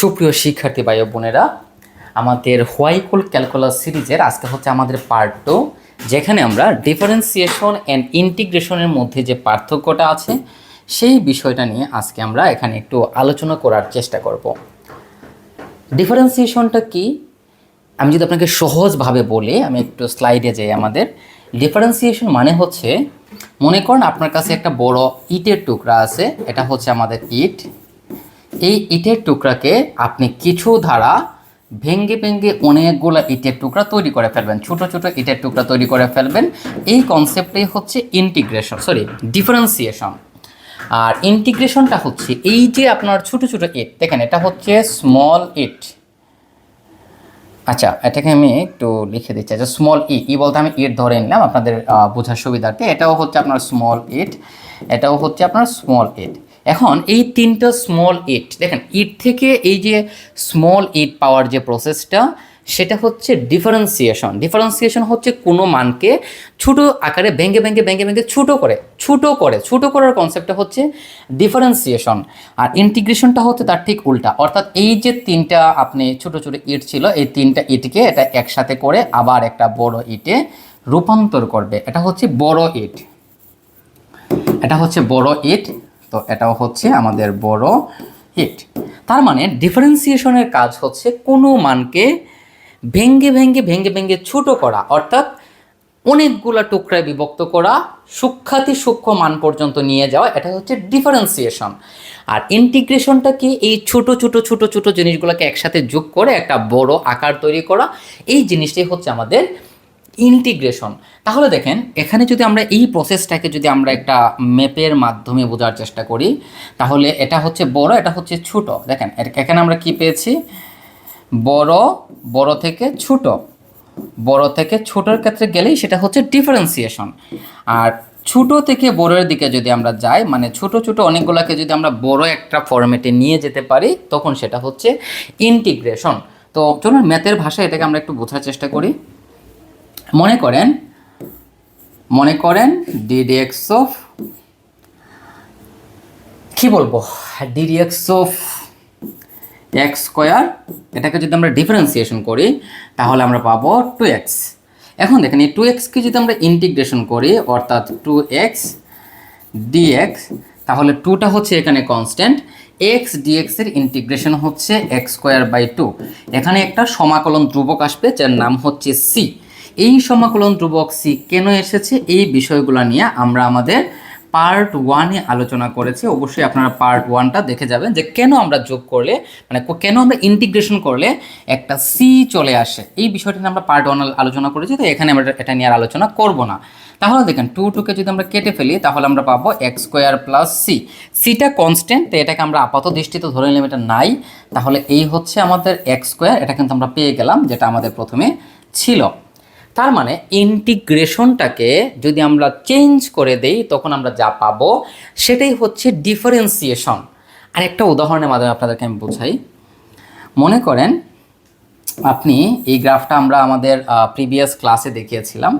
সুপ্রিয় শিক্ষার্থী ভাই ও বোনেরা, আমাদের হোয়াইকুল ক্যালকুলাস সিরিজের আজকে হচ্ছে আমাদের পার্ট 2, যেখানে আমরা ডিফারেন্সিয়েশন অ্যান্ড ইন্টিগ্রেশনের মধ্যে যে পার্থক্যটা আছে সেই বিষয়টা নিয়ে আজকে আমরা এখানে একটু আলোচনা করার চেষ্টা করব। ডিফারেন্সিয়েশনটা কি, আমি যদি আপনাকে সহজভাবে বলি, আমি একটু স্লাইডে যাই। আমাদের ডিফারেন্সিয়েশন মানে হচ্ছে, মনে করেন আপনার কাছে একটা বড় ইটের টুকরা আছে, এটা হচ্ছে আমাদের ইট। এই ইটের টুকরাকে আপনি কিছু ধারা ভেঙ্গে ভেঙ্গে অনেকগুলো ইটের টুকরা তৈরি করে ফেলবেন, ছোট ছোট ইটের টুকরা তৈরি করে ফেলবেন। এই কনসেপ্টটাই হচ্ছে ডিফারেন্সিয়েশন। আর ইন্টিগ্রেশনটা হচ্ছে এই যে আপনার ছোট ছোট ইট, দেখেন এটা হচ্ছে স্মল ইট। আচ্ছা, এটাকে আমি একটু লিখে দিচ্ছি। আচ্ছা, স্মল ই বলতে আমি ইট ধরে নিলাম আপনাদের বোঝার সুবিধার্থে। এটাও হচ্ছে আপনার স্মল ইট, এটাও হচ্ছে আপনার স্মল ইট। এখন এই তিনটা স্মল ইট, দেখেন ইট থেকে এই যে স্মল ইট পাওয়ার যে প্রসেসটা, সেটা হচ্ছে ডিফারেন্সিয়েশন হচ্ছে কোনো মানকে ছোট আকারে ভেঙ্গে ভেঙ্গে ভেঙ্গে ভেঙ্গে ছোট করার কনসেপ্টটা হচ্ছে ডিফারেন্সিয়েশন। আর ইন্টিগ্রেশনটা হচ্ছে তার ঠিক উল্টা, অর্থাৎ এই যে তিনটা আপনি ছোট ছোট ইট ছিল, এই তিনটা ইটকে এটা একসাথে করে আবার একটা বড় ইটে রূপান্তর করবে। এটা হচ্ছে বড় ইট, এটা হচ্ছে বড় ইট। তো এটাও হচ্ছে আমাদের বড় ইট। তার মানে ডিফারেন্সিয়েশনের কাজ হচ্ছে কোনো মানকে ভেঙ্গে ভেঙ্গে ভেঙ্গে ভেঙ্গে ছোট করা, অর্থাৎ অনেকগুলা টুকরায় বিভক্ত করা, সূক্ষ্মাতি সূক্ষ্ম মান পর্যন্ত নিয়ে যাওয়া, এটা হচ্ছে ডিফারেন্সিয়েশন। আর ইন্টিগ্রেশনটা কি, এই ছোট ছোট ছোট ছোট জিনিসগুলোকে একসাথে যোগ করে একটা বড় আকার তৈরি করা, এই জিনিসটাই হচ্ছে আমাদের ইন্টিগ্রেশন। তাহলে দেখেন, এখানে যদি আমরা এই প্রসেসটাকে যদি আমরা একটা ম্যাপের মাধ্যমে বোঝার চেষ্টা করি, তাহলে এটা হচ্ছে বড়, এটা হচ্ছে ছোট। দেখেন এখানে আমরা কি পেয়েছি, বড় থেকে ছোট, বড় থেকে ছোটোর ক্ষেত্রে গেলেই সেটা হচ্ছে ডিফারেন্সিয়েশন। আর ছোট থেকে বড়ের দিকে যদি আমরা যাই, মানে ছোট ছোট অনেকগুলোকে যদি আমরা বড় একটা ফরম্যাটে নিয়ে যেতে পারি, তখন সেটা হচ্ছে ইন্টিগ্রেশন। তো চলুন ম্যাথের ভাষায় এটাকে আমরা একটু বোঝার চেষ্টা করি। মনে করেন ডিডিএক্স অফ, কি বলবো, ডিডিএক্স অফ এক্স স্কোয়ার, এটাকে যদি আমরা ডিফারেন্সিয়েশন করি তাহলে আমরা পাবো 2x। এখন দেখেন এই 2xকে যদি আমরা ইন্টিগ্রেশন করি, অর্থাৎ 2x dx, তাহলে 2টা হচ্ছে এখানে কনস্ট্যান্ট, x dx এর ইন্টিগ্রেশন হচ্ছে x স্কোয়ার বাই 2। এখানে একটা সমাকলন ধ্রুবক আসবে যার নাম হচ্ছে c। এই সমাকলন ধ্রুবক c কেন এসেছে, এই বিষয়গুলো নিয়ে আমরা আমাদের পার্ট 1-এ আলোচনা করেছি। অবশ্যই আপনারা পার্ট 1টা দেখে যাবেন, যে কেন আমরা যোগ করলে, মানে কেন আমরা ইন্টিগ্রেশন করলে একটা সি চলে আসে। এই বিষয়টা নিয়ে আমরা পার্ট 1 আলোচনা করেছি, তো এখানে আমরা এটা নিয়ে আর আলোচনা করব না। তাহলে দেখেন 2কে যদি আমরা কেটে ফেলি তাহলে আমরা পাবো এক্স স্কোয়ার প্লাস সি। সিটা কনস্ট্যান্ট, তো এটাকে আমরা আপাত দৃষ্টিতে ধরে নিলাম এটা নাই। তাহলে এই হচ্ছে আমাদের এক্স স্কোয়ার, এটা কিন্তু আমরা পেয়ে গেলাম যেটা আমাদের প্রথমে ছিল। তার মানে ইন্টিগ্রেশনটাকে যদি আমরা চেঞ্জ করে দেই, তখন আমরা যা পাবো সেটাই হচ্ছে ডিফারেন্সিয়েশন। আর একটা উদাহরণের মাধ্যমে আপনাদেরকে আমি বোঝাই। মনে করেন আপনি এই গ্রাফটা আমরা আমাদের প্রিভিয়াস ক্লাসে দেখিয়েছিলাম।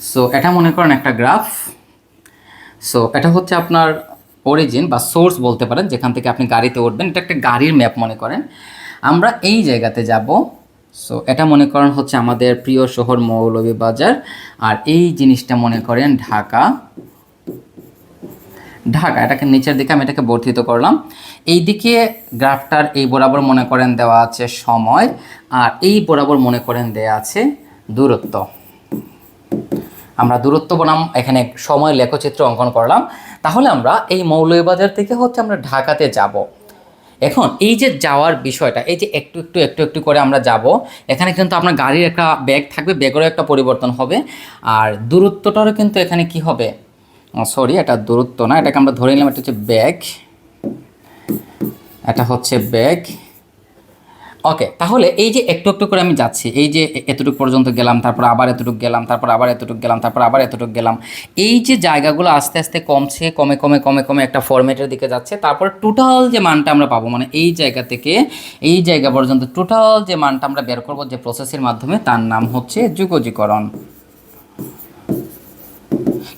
সো এটা মনে করেন একটা গ্রাফ। সো এটা হচ্ছে আপনার অরিজিন বা সোর্স বলতে পারেন, যেখান থেকে আপনি গাড়িতে উঠবেন। এটা একটা গাড়ির ম্যাপ মনে করেন। আমরা এই জায়গাতে যাব। সো এটা মনে করেন হচ্ছে আমাদের প্রিয় শহর মৌলভীবাজার, আর এই জিনিসটা মনে করেন ঢাকা। এটাকে নিচের দিকে আমি এটাকে বর্ধিত করলাম। এই দিকে গ্রাফটার এই বরাবর মনে করেন দেওয়া আছে সময়, আর এই বরাবর মনে করেন দেওয়া আছে দূরত্ব। আমরা দূরত্ব বনাম এখানে সময় লেখচিত্র অঙ্কন করলাম। তাহলে আমরা এই মৌলভীবাজার থেকে হচ্ছে আমরা ঢাকাতে যাব। এখন এই যে যাওয়ার বিষয়টা, এই যে একটু একটু একটু একটু করে আমরা যাব, এখানে কিন্তু আপনার গাড়ির একটা ব্যাগ থাকবে, ব্যাগেরও একটা পরিবর্তন হবে। আর দূরত্বটারও কিন্তু এখানে কি হবে, সরি এটা দূরত্ব না, এটাকে আমরা ধরে নিলাম এটা হচ্ছে ব্যাগ, এটা হচ্ছে ব্যাগ। ওকে, তাহলে এই যে একটু একটু করে আমি যাচ্ছি, এই যে এতটুকু পর্যন্ত গেলাম, তারপর আবার এতটুকু গেলাম, তারপর আবার এতটুকু গেলাম, তারপর আবার এতটুকু গেলাম। এই যে জায়গাগুলো আস্তে আস্তে কমছে, কমে কমে কমে কমে একটা ফরম্যাটের দিকে যাচ্ছে। তারপর টোটাল যে মানটা আমরা পাবো, মানে এই জায়গা থেকে এই জায়গা পর্যন্ত টোটাল যে মানটা আমরা বের করবো যে প্রসেসের মাধ্যমে, তার নাম হচ্ছে যুগজীকরণ।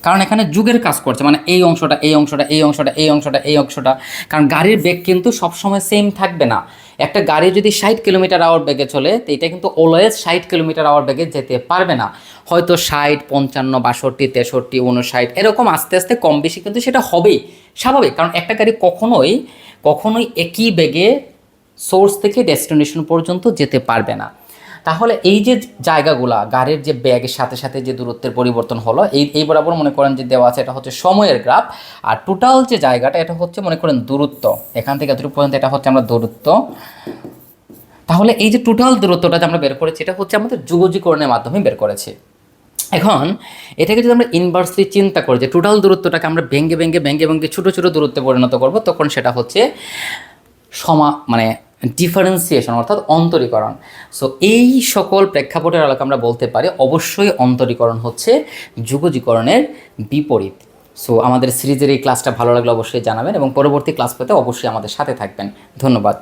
কারণ এখানে যুগের কাজ করছে, মানে এই অংশটা এই অংশটা এই অংশটা এই অংশটা এই অংশটা, কারণ গাড়ির বেগ কিন্তু সবসময় সেম থাকবে না। একটা গাড়ি যদি 60 কিলোমিটার আওয়ার বেগে চলে তো এটা কিন্তু অলওয়েজ 60 কিলোমিটার আওয়ার বেগে যেতে পারবে না, হয়তো 60, 55, 62, 63, 59 এরকম আস্তে আস্তে কম বেশি কিন্তু সেটা হবেই, স্বাভাবিক। কারণ একটা গাড়ি কখনোই কখনোই একই বেগে সোর্স থেকে ডেস্টিনেশন পর্যন্ত যেতে পারবে না। তাহলে এই যে জায়গাগুলা গাড়ির যে ব্যাগের সাথে সাথে যে দূরত্বের পরিবর্তন হলো, এই বরাবর মনে করেন যে দেওয়া আছে, এটা হচ্ছে সময়ের গ্রাফ। আর টোটাল যে জায়গাটা এটা হচ্ছে মনে করেন দূরত্ব, এখান থেকে এতটুকু পর্যন্ত এটা হচ্ছে আমরা দূরত্ব। তাহলে এই যে টোটাল দূরত্বটা যে আমরা বের করেছি এটা হচ্ছে আমাদের যুগজীকরণের মাধ্যমে বের করেছি। এখন এটাকে যদি আমরা ইনভার্সলি চিন্তা করি যে টোটাল দূরত্বটাকে আমরা ভেঙ্গে ভেঙ্গে ভেঙ্গে ভেঙ্গে ছোটো ছোটো দূরত্বে পরিণত করব, তখন সেটা হচ্ছে মানে ডিফারেন্সিয়েশন অর্থাৎ অন্তরীকরণ। সো এই সকল প্রেক্ষাপটের আলোকে আমরা বলতে পারি অবশ্যই অন্তরীকরণ হচ্ছে যুগজীকরণের বিপরীত। সো আমাদের সিরিজের এই ক্লাসটা ভালো লাগলে অবশ্যই জানাবেন এবং পরবর্তী ক্লাস পেতে অবশ্যই আমাদের সাথে থাকবেন। ধন্যবাদ।